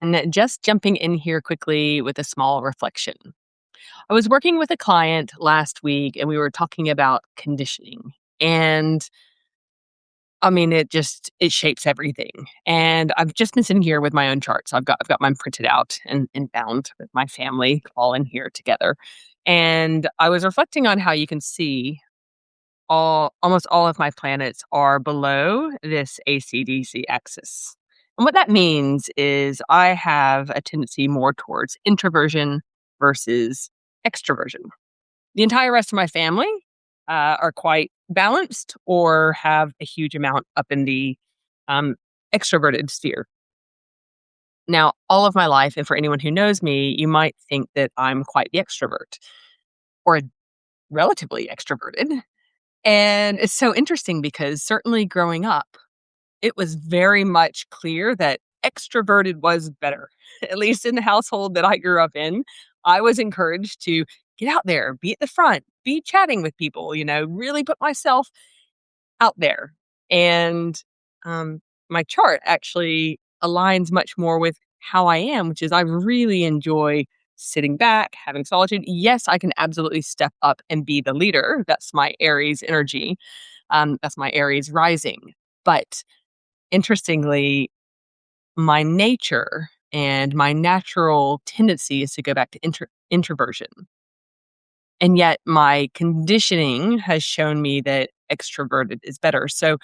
And just jumping in here quickly with a small reflection. I was working with a client last week and we were talking about conditioning. And I mean, it shapes everything. And I've just been sitting here with my own charts. I've got mine printed out and bound with my family all in here together. And I was reflecting on how you can see almost all of my planets are below this ACDC axis. And what that means is I have a tendency more towards introversion versus extroversion. The entire rest of my family are quite balanced or have a huge amount up in the um, extroverted sphere. Now, all of my life, and for anyone who knows me, you might think that I'm quite the extrovert or relatively extroverted. And it's so interesting because certainly growing up, it was very much clear that extroverted was better. At least in the household that I grew up in, I was encouraged to get out there, be at the front, be chatting with people, really put myself out there. And my chart actually aligns much more with how I am, which is I really enjoy sitting back, having solitude. Yes, I can absolutely step up and be the leader. That's my Aries energy. That's my Aries rising. But interestingly, my nature and my natural tendency is to go back to introversion. And yet my conditioning has shown me that extroverted is better. So,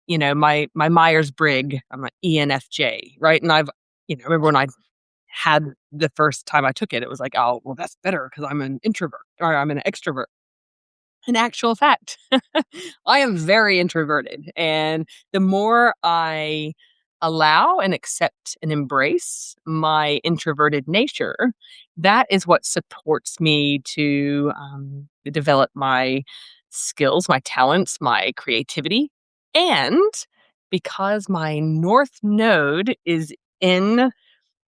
my Myers-Briggs, I'm an ENFJ, right? And remember when I had the first time I took it, it was like, oh, well, that's better because I'm an introvert or I'm an extrovert. In actual fact, I am very introverted. And the more I allow and accept and embrace my introverted nature, that is what supports me to develop my skills, my talents, my creativity. And because my North Node is in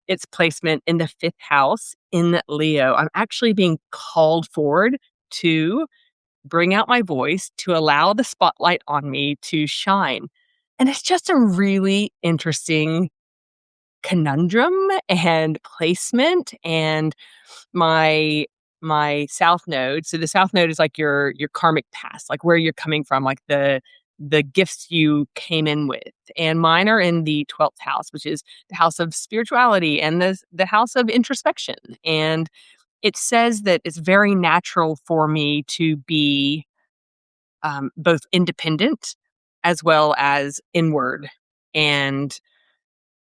its placement in the fifth house in Leo, I'm actually being called forward to bring out my voice, to allow the spotlight on me to shine. And it's just a really interesting conundrum and placement. And my south node, so the south node is like your karmic past, like where you're coming from, like the gifts you came in with. And mine are in the 12th house, which is the house of spirituality and the house of introspection. And it says that it's very natural for me to be both independent as well as inward. And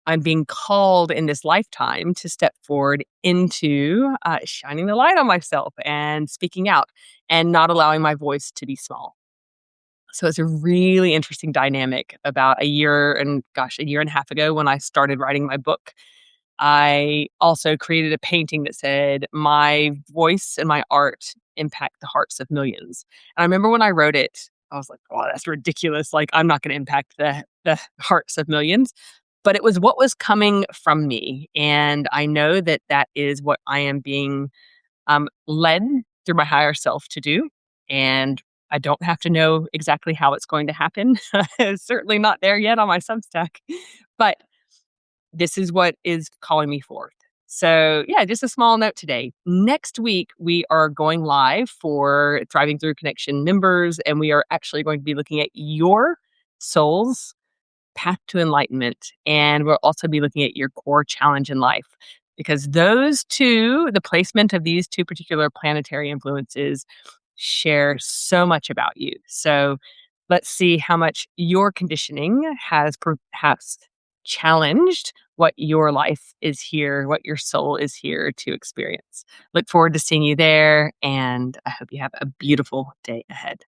I'm being called in this lifetime to step forward into shining the light on myself and speaking out and not allowing my voice to be small. So it's a really interesting dynamic. About a year and a half ago when I started writing my book, I also created a painting that said, "My voice and my art impact the hearts of millions." And I remember when I wrote it, I was like, "Oh, that's ridiculous. Like, I'm not going to impact the hearts of millions." But it was what was coming from me. And I know that that is what I am being led through my higher self to do. And I don't have to know exactly how it's going to happen. It's certainly not there yet on my Substack. But this is what is calling me forth. So, yeah, just a small note today. Next week, we are going live for Thriving Through Connection members, and we are actually going to be looking at your soul's path to enlightenment. And we'll also be looking at your core challenge in life because the placement of these two particular planetary influences share so much about you. So let's see how much your conditioning has perhaps challenged what your life is here, what your soul is here to experience. Look forward to seeing you there, and I hope you have a beautiful day ahead.